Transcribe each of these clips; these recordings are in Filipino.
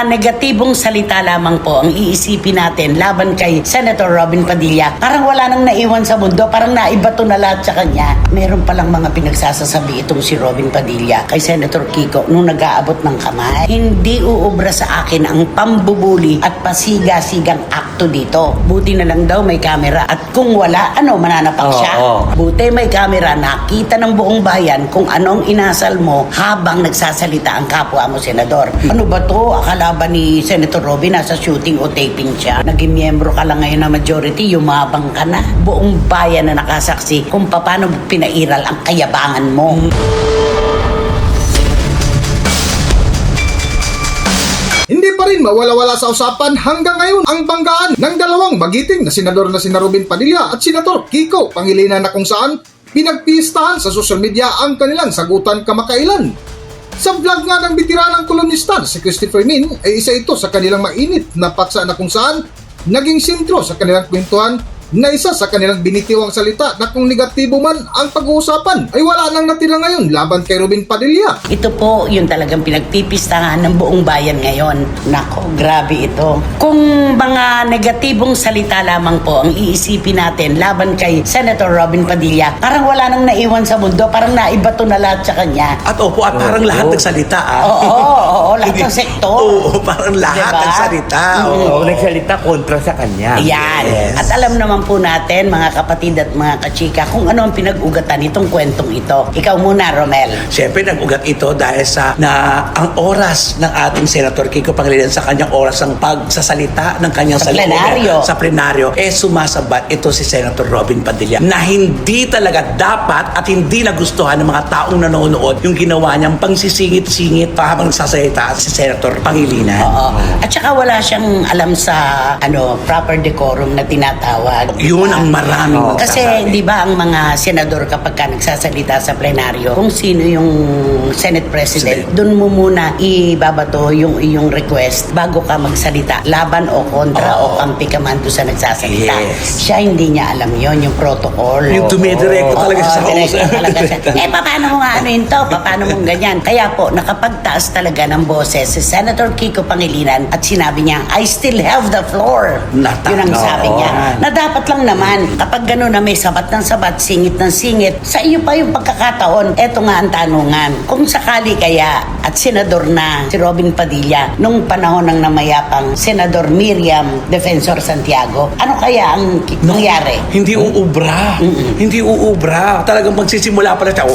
negatibong salita lamang po ang iisipin natin laban kay Senator Robin Padilla, parang wala nang naiwan sa mundo, parang naibato na lahat sa kanya. Meron palang mga pinagsasasabi itong si Robin Padilla kay Senator Kiko nung nag-aabot ng kamay. Hindi uubra sa akin ang pambubuli at pasiga-sigang akto dito. Buti na lang daw may camera, at kung wala, mananapak siya? Buti may camera, nakita ng buong bayan kung anong inasal mo habang nagsasalita ang kapwa mo senador. Ano ba to? Akala ba ni Senator Robin nasa shooting o taping siya? Naging miyembro ka lang ngayon na majority, yumabang ka na. Buong bayan na nakasaksi kung paano pinairal ang kayabangan mo. Hindi pa rin mawala-wala sa usapan hanggang ngayon ang banggaan ng dalawang magiting na senador na sina Robin Padilla at Senator Kiko Pangilinan, na kung saan pinagpistahan sa social media ang kanilang sagutan kamakailan. Sa vlog nga ng bitiranang kolumnista si Christopher Min ay isa ito sa kanilang mainit na paksa na kung saan naging sentro sa kanilang kwentuhan na isa sa kanilang binitiwang salita na kung negatibo man ang pag-uusapan ay wala nang natira ngayon laban kay Robin Padilla. Ito po yung talagang pinagpipistahan ng buong bayan ngayon. Nako, grabe ito. Kung mga negatibong salita lamang po ang iisipin natin laban kay Senator Robin Padilla, parang wala nang naiwan sa mundo, parang naibato na lahat sa kanya. At parang lahat nagsalita. Oo, lahat ng sektor. Oo, parang lahat Diba? nagsalita. Oo, nagsalita kontra sa kanya. Ayan. Yes. At alam naman po natin, mga kapatid at mga kachika, kung ano ang pinag-ugatan itong kwentong ito. Ikaw muna, Romel. Siyempre, nag-ugat ito dahil ang oras ng ating Senator Kiko Pangilinan sa kanyang oras ng pagsasalita ng kanyang Sa salita plenaryo. sa plenaryo, sumasabat ito si Senator Robin Padilla na hindi talaga dapat at hindi nagustuhan ng mga taong nanonood yung ginawa niyang pangsisingit-singit habang nagsasalita si Senator Pangilinan. Oo. At saka wala siyang alam sa proper decorum na tinatawag. Yun ang maraming Kasi magsasabi. di ba ang mga senador kapag ka nagsasalita sa plenaryo, kung sino yung Senate President, doon mo muna ibabato yung iyong request bago ka magsalita, laban o kontra o kampi ka man doon sa nagsasalita. Yes. Siya hindi niya alam yon, yung protocol. Yung dumidirekto talaga siya sa direkto kausap. talaga siya. Paano mo nga to? Paano mong ganyan? Kaya po, nakapagtaas talaga ng boses si Senator Kiko Pangilinan at sinabi niya, I still have the floor. Yun ang sabi niya. Na dapat lang naman, kapag gano'n na may sabat ng sabat, singit ng singit, sa iyo pa yung pagkakataon. Eto nga ang tanungan. Kung sakali kaya at senador na si Robin Padilla nung panahon ng namayapang Senador Miriam Defensor Santiago, ano kaya ang nangyari? Hindi uubra. Hindi uubra. Talagang magsisimula pala siya,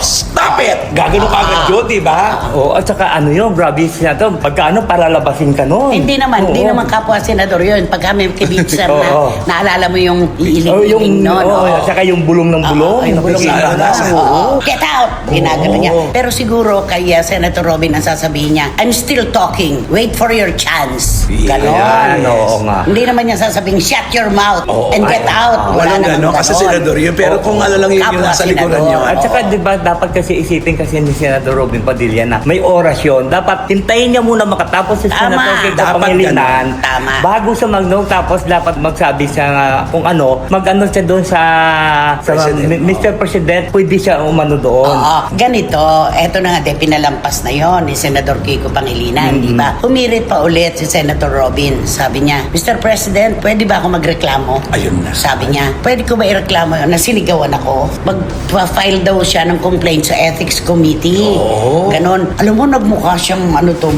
stop it! Gagano kagad yun, di ba? Oo, at saka grabe siya to. Pagka palalabasin ka nun. Hindi naman kapwa senador yun. Pag kami kibitser na, naalala mo yung iiling-iling nun. At saka yung bulong ng bulong. Yung bulong ng Nakikita bulong. na. Get out! Ginagano niya. Pero siguro kay Senator Robin ang sasabihin niya, I'm still talking. Wait for your chance. Ganon. Yan, oo nga. Hindi naman niya sasabing, shut your mouth and get out. Wala Walang naman gano'n kasi ganon. senador yun. Pero kung ano lang yun yung Kapwa nasa likuran senador. nyo. At saka diba dapat kasi isipin kasi ni Senator Robin Padilla na may oras yun. Dapat hintayin niya muna makatapos si Tama. Senator Kiko Dapat Pangilinan. ganun. Tama. Bago siya tapos dapat magsabi siya kung mag-ano siya doon sa President. Mr. President, pwede siya umano doon. Oo, ganito, eto na nga, pinalampas na yon ni Senator Kiko Pangilinan, di ba? Humirit pa ulit si Senator Robin. Sabi niya, Mr. President, pwede ba ako magreklamo? Ayun na. Sabi niya, pwede ko ba ireklamo yun? Nasiligawan ako. Mag-file daw siya ng complaint sa Ethics Committee. Oo. Ganon. Alam mo, nagmukha siyang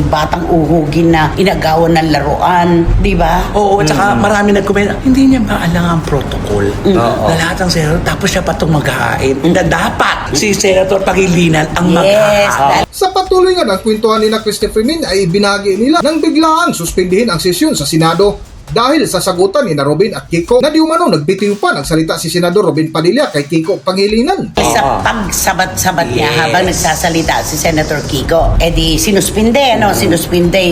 batang uhugin na inagawan ng laruan, di ba? Oo, at saka marami nag-comment, hindi niya ba alam ang protocol na lahat ng senador, tapos siya pa itong maghahain. Na dapat si Senator Pangilinan ang Yes, maghahain. Sa patuloy nga ng kwentuhan ni Christopher Min ay binagi nila nang biglaang suspindihin ang sesyon sa Senado dahil sa sagutan ni Robin at Kiko na di umano nagbitiw pa ng salita si Senador Robin Padilla kay Kiko Pangilinan. Sa pagsabat-sabat niya habang nagsasalita si Senator Kiko, di sinuspinde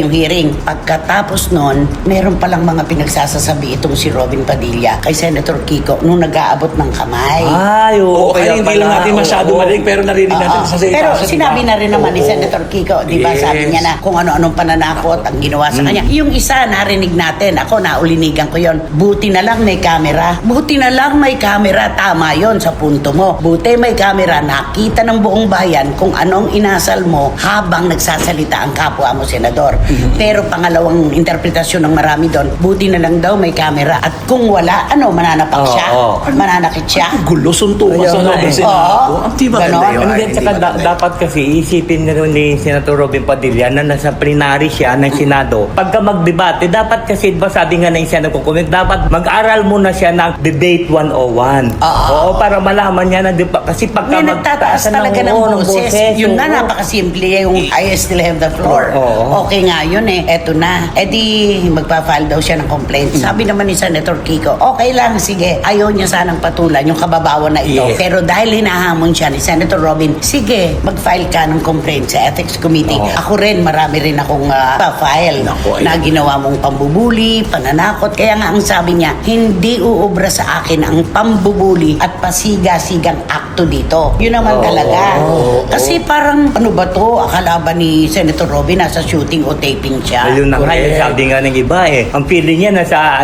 yung hearing. Pagkatapos nun, meron palang mga pinagsasasabi itong si Robin Padilla kay Senator Kiko nung nag-aabot ng kamay. Ay, Oo, kaya kaya hindi lang pala, natin masyado oo. marinig, pero narinig natin sa salita. Pero sinabi na rin naman ni Senator Kiko, di ba, Yes. sabi niya na kung ano-anong pananakot ang ginawa sa kanya. Yung isa, narinig natin. Ako, naulinigan ko yon. Buti na lang may camera. Buti na lang may camera. Tama yon sa punto mo. Buti may camera. Nakita ng buong bayan kung anong inasal mo habang nagsasalita ang kapwa mo, senador. Pero pangalawang interpretasyon ng marami doon, buti na lang daw may camera. At kung wala, mananapak siya? Mananakit siya? Gulo, suntukan sa loob ng Senado. Ang tiba Ganon. ganda yun. Ano din, tsaka dapat kasi isipin na ni Senator Robin Padilla na nasa plenary siya ng Senado. Pagka magdebate, dapat kasi, ba sabi nga ng isa nagkukomment, dapat mag-aral muna siya ng Debate 101. Oo, para malaman niya na, kasi pagka May nagtataas talaga ng boses. Yun nga, napakasimple yung I still have the floor. Okay nga yun eh. Eto na. E di, magpa-file daw siya ng complaint. Sabi naman ni Senator Kiko, okay lang, sige. Ayaw niya sanang patulan yung kababawan na ito. Yes. Pero dahil hinahamon siya ni Senator Robin, sige, mag-file ka ng complaint sa Ethics Committee. Ako rin, marami rin akong pa-file na ginawa mong pambubuli, pananakot. Kaya nga ang sabi niya, hindi uubra sa akin ang pambubuli at pasiga-sigang akto dito. Yun naman talaga. Kasi parang, ano ba to? Akala ba ni Senator Robin nasa shooting o taping siya? Ayun na nga, Correct. sabi nga ng iba eh. Ang feeling niya nasa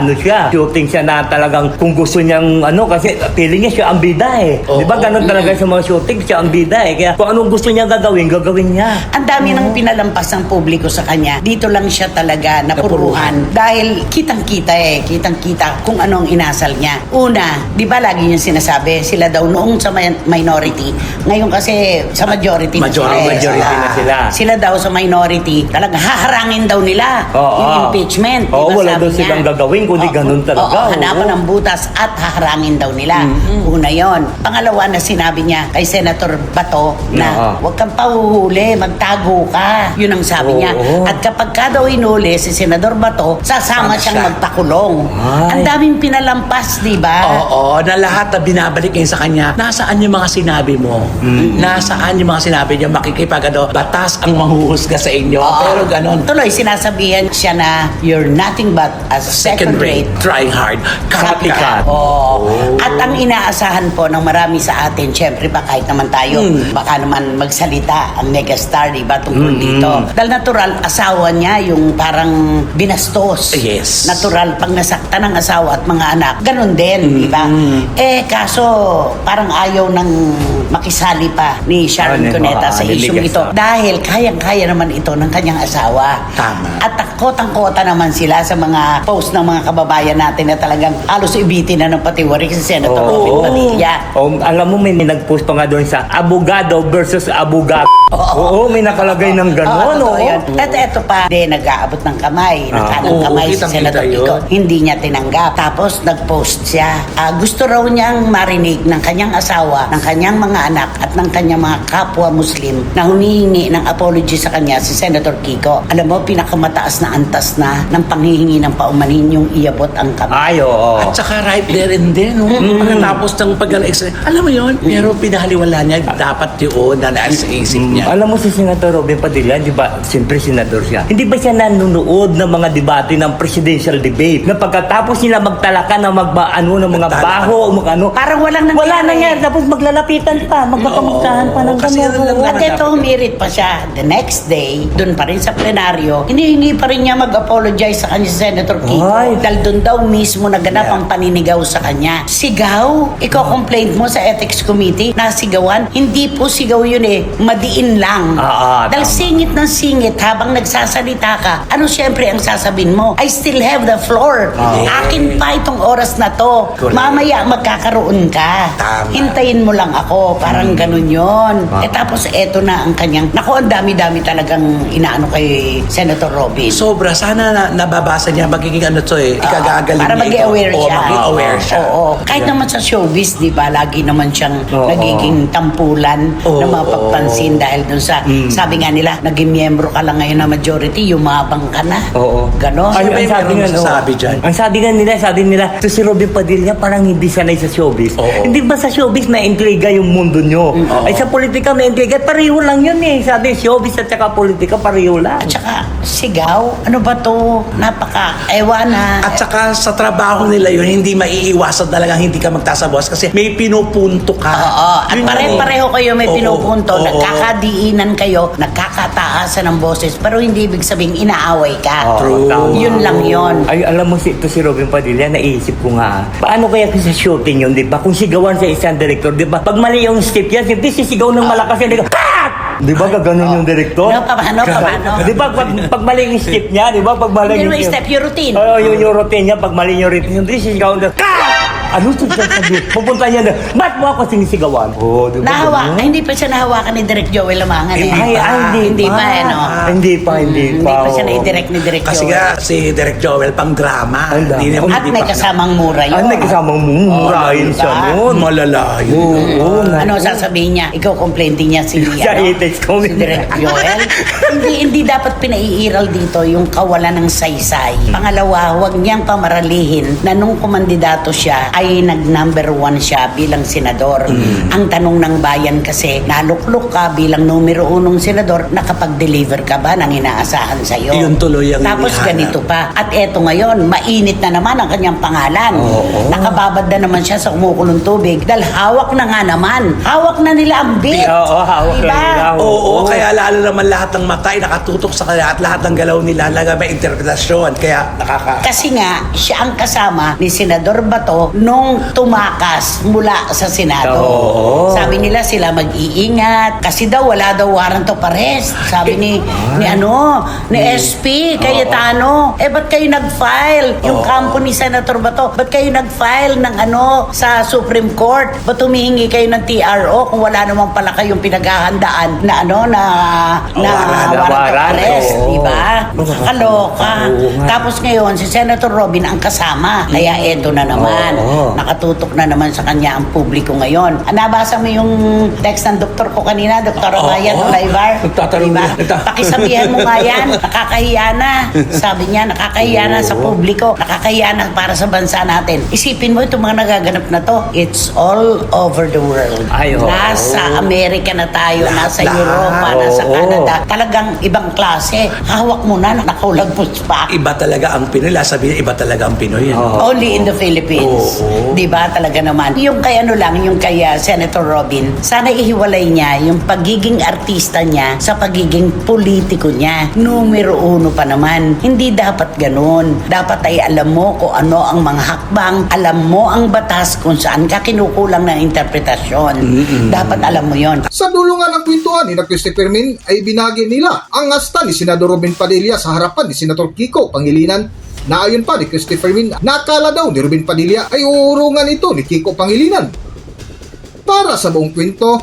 shooting siya na talagang kung gusto niyang kasi feeling niya siya ang bida eh. Di ba ganun talaga sa mga shooting, siya ang bida eh. Kaya kung anong gusto niya gagawin niya. Ang dami nang pinalampas ng publiko sa kanya. Dito lang siya talaga napuruhan. Dahil kitang-kita kung anong inasal niya. Una, di ba lagi niya sinasabi, sila daw noong sa minority. Ngayon kasi sa majority na sila. Majority na sila. Sila daw sa minority, talagang haharangin daw nila yung impeachment. Di ba Wala sabi daw niya? silang gagawin kundi ganun talaga. Hanapan ng butas at haharangin daw nila. Una yon. Pangalawa na sinabi niya kay Senator Bato na huwag kang pahuhuli, magtago ka. Yun ang sabi niya. At kapag ka daw inuli si Senador Bato, sasama siyang magpakulong. Ang daming pinalampas, di ba? Oo, na lahat na binabalik ngayon sa kanya, nasaan yung mga sinabi mo? Nasaan yung mga sinabi niyo? Batas ang manghuhusga sa inyo. Pero ganon. Tuloy, sinasabihan siya na you're nothing but a second-rate trying hard, Copycat. At ang inaasahan po ng marami sa atin, syempre ba kahit naman tayo, baka naman magsalita ang megastar, di ba, tungkol dito. Dahil natural, asawa niya yung parang binastos. Yes. Natural, pag nasaktan ng asawa at mga anak, ganun din, di ba? Kaso, parang ayaw nang makisali pa ni Sharon Cuneta sa isyong ito. Dahil kayang-kaya naman ito ng kanyang asawa. Tama. At takot-kota naman sila sa mga post ng mga kababayan natin na talagang halos ibitin na ng patiwarik si Senator Robin Padilla. Alam mo, may nag-post pa nga doon sa abogado versus abogado. May nakalagay ng gano'n. Totoo yun. At eto pa, nag-aabot ng kamay, ng kanang kamay si Senator Kiko. Hindi niya tinanggap. Tapos nag-post siya. Gusto raw niyang marinig ng kanyang asawa, ng kanyang mga anak, at ng kanyang mga kapwa Muslim na humihingi ng apology sa kanya si Senator Kiko. Alam mo, pinakamataas na antas na ng panghihingi ng paumanhin yung iabot ang kamay. At saka right there and then, pagkatapos ng pag-extra, alam mo yun, pero pinahaliwala niya, dapat yun na nasa isip niya. Alam mo si Senator Robin Padilla, di ba, siyempre senador siya. Hindi ba siya nanonood ng mga debate ng presidential debate? Na pagkatapos nila magtalaka ng ng mga baho, Parang walang nangyari. wala na yan. Tapos maglalapitan pa, magkakamuktahan pa ng kasi yan lang At ito, humirit pa siya. The next day, doon pa rin sa plenaryo, hinihingi pa rin niya mag-apologize sa kanya si Senator Kiko. Ay. Dahil doon daw mismo naganap ang paninigaw sa kanya. Sigaw? Ikaw complaint mo sa Ethics Committee na sigawan? Hindi po sigaw yun eh. Madiin lang. Dahil tama. singit ng singit habang nagsasalita ka, ano syempre ang sasabihin mo? I still have the floor. Akin pa itong oras na to. Correct. Mamaya magkakaroon ka. Tama. Hintayin mo lang ako. Parang ganun yun. Tapos eto na ang kanyang, naku, ang dami-dami talagang inaano kay Senator Robin. Sobra, sana nababasa niya, magiging ikagagaling para niya maging aware ito. siya. Maging aware siya. Oo. Kahit naman sa showbiz, di ba, lagi naman siyang nagiging tampulan na mapagpansin dahil dun sa, sabi nga nila, naging miyembro ka lang ngayon na majority, yumabang ka na. Ganon. Ano ba yung sabi meron nga, masasabi dyan? Ang sabi nila, si Robin Padilla parang hindi sanay sa showbiz. Hindi ba sa showbiz may intriga yung mundo nyo? Ay sa politika may intriga, pareho lang yun eh. Sabi, showbiz at saka politika, pareho lang. At saka, sigaw. Ano ba to? Ewan na. At saka sa trabaho nila yun, hindi maiiwasan talagang hindi ka magtasabos kasi may pinupunto ka. Oo. At Yun yun pare-pareho kayo may Oo. pinupunto. Oo. Nagkakadiinan kayo, nagkakataasan ng boses, pero hindi ibig sabihin inaaway ka. True. tama. Yun lang yun. Ay, alam mo ito si Robin Padilla, naisip ko nga. Paano kaya sa shooting yun, di ba? Kung sigawan sa isang director, di ba? Pag mali yung step yan, siyempre sisigaw ng malakas yan, di ba? Cut! Di ba gaganon yung director? No, paano? Di ba pag mali yung step niya, di ba? Pag mali Hindi yung mo step yung routine. Oo, yung routine niya, pag mali yung routine, hindi sisigaw na, Cut! Ano ito sabi? Pupunta niya na, ba't mo ako sinisigawan? Oo, di ba? Nahawa, hindi pa siya nahawakan ni Direk Joel Lamangan eh. Hindi pa. Hindi pa, Hindi pa. Hindi pa siya na-direct ni Direk Kasi Joel. nga, si Direk Joel pang drama. Ang dami. At may kasamang mura yun. Ay, may kasamang mumurahin siya diba? noon. Malala yun. Oo, Ano sasabihin niya? Ikaw complaint din niya si, Siya i-text ko. si Direk Joel. hindi dapat pinaiiral dito yung kawalan ng saysay. Pangalawa, huwag niyang pamaralihin na nung kumandidato siya ay nag-number 1 siya bilang senador. Ang tanong ng bayan kasi, naluklok ka bilang numero 1 senador, nakapag-deliver ka ba ng inaasahan sa'yo? Yun tuloy ang Tapos hinihanap. ganito pa. At eto ngayon, mainit na naman ang kanyang pangalan. Nakababad na naman siya sa kumukulong tubig dahil hawak na nga naman. Hawak na nila ang bit. Oo, hawak na Diba? nila. Oo, kaya lalo naman lahat ng mata ay nakatutok sa kanya at lahat ng galaw nila may interpretasyon. Kaya Kasi nga, siya ang kasama ni Senador Bato nung tumakas mula sa Senado. Oo. Sabi nila sila mag-iingat kasi daw wala daw warrant of arrest. Sabi ni SP Cayetano, ba't kayo nag-file? Yung kampo ni Senator Bato, ba't kayo nag-file ng sa Supreme Court? Ba't humihingi kayo ng TRO kung wala naman pala kayong pinaghahandaan na warrant of warrant, arrest, oo. diba? Nakakaloka. Oo nga. Tapos ngayon, si Senator Robin ang kasama. Kaya eto na naman. Oo. Nakatutok na naman sa kanya ang publiko ngayon. Nabasa mo yung text ng doktor ko kanina, Dr. Ryan Olaivar? Nagtatanong Diba? na. Pakisabihan mo nga yan. Nakakahiya na. Sabi niya, nakakahiya na sa publiko. Nakakahiya na para sa bansa natin. Isipin mo itong mga nagaganap na to. It's all over the world. Ay, oo. Nasa Amerika na tayo, nasa Lahat. Europa, nasa Oo. Canada. Talagang ibang klase. Hawak mo na, nakulagpos pa. iba talaga ang Pinoy. Sabi niya, iba talaga ang Pinoy. Only in the Philippines. Oo. Di ba talaga naman? Yung kay yung kay Senator Robin, sana ihiwalay niya yung pagiging artista niya sa pagiging politiko niya. Numero 1 pa naman. Hindi dapat ganun. Dapat ay alam mo kung ano ang mga hakbang, alam mo ang batas kung saan ka kinukulang ng interpretasyon. Dapat alam mo yon. Sa dulungan ng kwentuhan ni Christopher Min ay binagi nila ang asta ni Senador Robin Padilla sa harapan ni Senator Kiko Pangilinan na ayon pa ni Christopher Min, nakala daw ni Robin Padilla ay uurungan ito ni Kiko Pangilinan. Para sa buong kwento,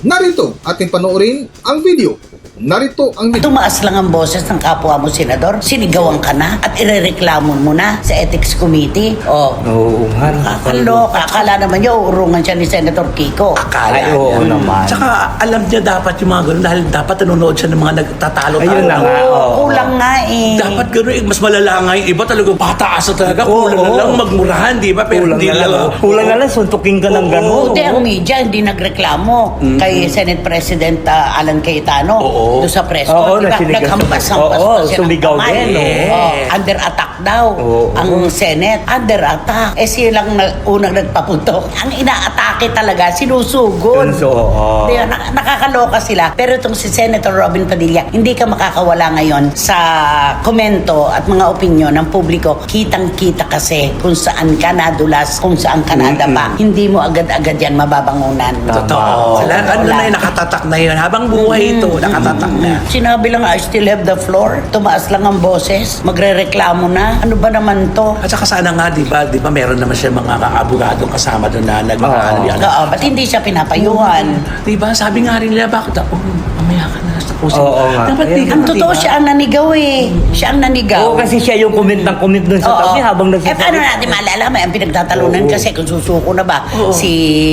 narito ating panoorin ang video. Narito ang video. Tumaas lang ang boses ng kapwa mo, Senador. Sinigawan ka na at irereklamo mo na sa Ethics Committee. Oo nga. Kakaloka. Akala naman niya uurungan siya ni Senator Kiko. Akala Ay, oo niya. naman. Tsaka alam niya dapat yung mga ganun dahil dapat nanonood siya ng mga nagtatalo-talo. Ayun na nga. Oo. Kulang nga eh. Dapat ganun, mas malala nga yung iba talagang pataas na talaga. Kulang na lang magmurahan, di ba? Pero Kulang hindi na lang. Kulang na lang, suntukin ka ng gano'n. Buti ang media hindi nagreklamo kay Senate President Alan Cayetano Oo. doon sa press Oo, con. Diba? nasinigas- Naghampas-hampas Oo, pa siya ng sumigaw kamay. din, oo. Under attack daw Oo. ang Senate. Under attack. Siya lang unang nagpaputok. Ang inaatake talaga, sinusugod. Oo. Diba? Nakakaloka sila. Pero itong si Senator Robin Padilla, hindi ka makakawala ngayon sa komento at mga opinyon ng publiko. Kitang-kita kasi kung saan ka nadulas, kung saan ka nadapa. Hindi mo agad-agad yan mababangunan. Totoo. Wala. Ano na yun, nakatatak na yun. Habang buhay ito, nakatatak na. Sinabi lang, I still have the floor. Tumaas lang ang boses. Magre-reklamo na. Ano ba naman to? At saka sana nga, di ba meron naman siya mga abogadong kasama doon na nag-ano yan. Oo, ba't hindi siya pinapayuhan? Di ba? Sabi nga rin nila, bakit ako? Mamaya ka na sa puso. Oo nga. Dapat di Ang totoo siya ang nanigaw eh. Siya ang nanigaw. Oo, kasi siya yung comment ng comment dun sa Oo. tabi habang Eh, paano natin maalala? May ang pinagtatalunan Oo. kasi kung susuko na ba Oo. si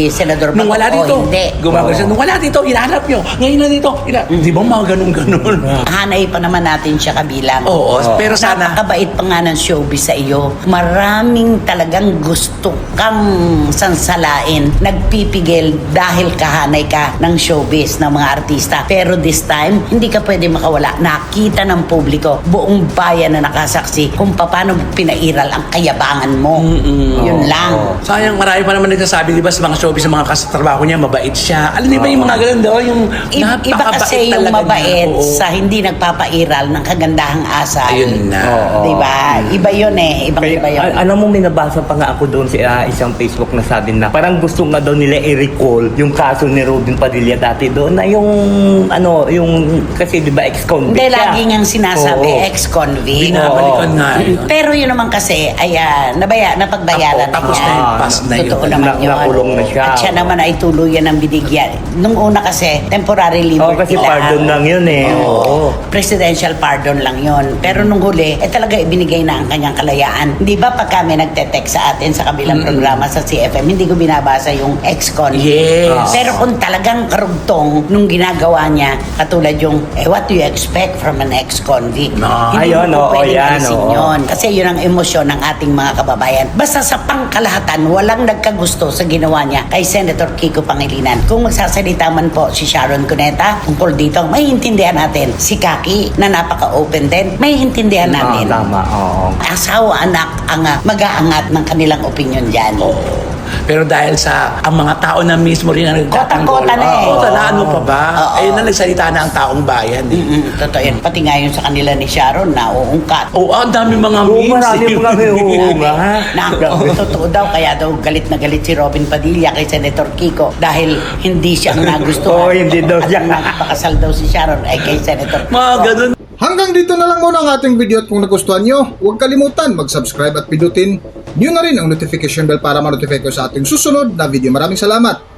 Senador Nung wala Bato o dito, hindi. gumagawa siya. Nung wala dito, hinahanap nyo. Ngayon na dito, di ba mga ganun-ganun? Hanay pa naman natin siya kabilang. Oo, pero sana, Napakabait pa nga ng showbiz sa iyo. Maraming talagang gusto kang sansalain. Nagpipigil dahil kahanay ka ng showbiz ng mga artista. Pero this time, hindi ka pwede makawala. Nakita ng publiko, buong bayan na nakasaksi kung paano pinairal ang kayabangan mo. Yun lang. sayang marami pa naman nagsasabi, di ba, sa mga showbiz, sa mga katrabaho niya, mabait siya. Alam niyo ba yung mga ganun daw, yung Iba napakabait kasi yung talaga mabait niya. Oo. sa hindi nagpapairal ng kagandahang asal. Ayun na. Oo. Diba? Iba yun eh. Ibang-iba yun. Alam mo, may nabasa pa nga ako doon sa isang Facebook na sabi na parang gusto nga daw nila i-recall yung kaso ni Robin Padilla dati doon na yung kasi di ba ex-convict Hindi, siya. lagi niyang sinasabi, Oo. ex-convict. Binabalikan nga yun. Pero yun naman kasi, ay napagbayaran na Tapos niya. na yun, pass na yun. Totoo naman yun. Nakulong na siya. At siya naman ay tuluyan ng binigyan. Nung una kasi, temporary Oo, liberty kasi pardon lang yun eh. Oo. Presidential pardon lang yun. Pero nung huli, talaga ibinigay na ang kanyang kalayaan. Di ba pag kami nagte-text sa atin sa kabilang programa sa CFM, hindi ko binabasa yung ex-convict. Yes. Pero kung talagang karugtong nung ginagawa niya, katulad yung, what do you expect from an ex-convict? No. Hindi Ayun, mo oo, pwedeng yan, alisin oo. yun. Kasi yun ang emosyon ng ating mga kababayan. Basta sa pangkalahatan, walang nagkagusto sa ginawa niya kay Senator Kiko Pangilinan. Kung magsasalita man po si Sharon Cuneta tungkol dito, may intindihan natin. Si Kaki, na napaka-open din, may intindihan natin. Tama, oo. Asawa, anak, ang mag-aangat ng kanilang opinion dyan. Pero dahil sa ang mga tao na mismo rin ang nagtatanggol. Kota-kota na eh. Kota na, ano pa ba? Oo. Ayun na nagsalita na ang taong bayan. Totoo yan. Pati nga yun sa kanila ni Sharon na uungkat. Oo, ang dami mga Oo, memes. marami mga memes. nga. Na, totoo daw, kaya daw galit na galit si Robin Padilla kay Senator Kiko dahil hindi siya ang nagustuhan. Oo, hindi daw siya. At nagpakasal daw si Sharon ay kay Senator Kiko. Mga ganun. Hanggang dito na lang muna ang ating video at kung nagustuhan nyo, huwag kalimutan mag-subscribe at pindutin nyo na rin ang notification bell para ma-notify ko sa ating susunod na video. Maraming salamat!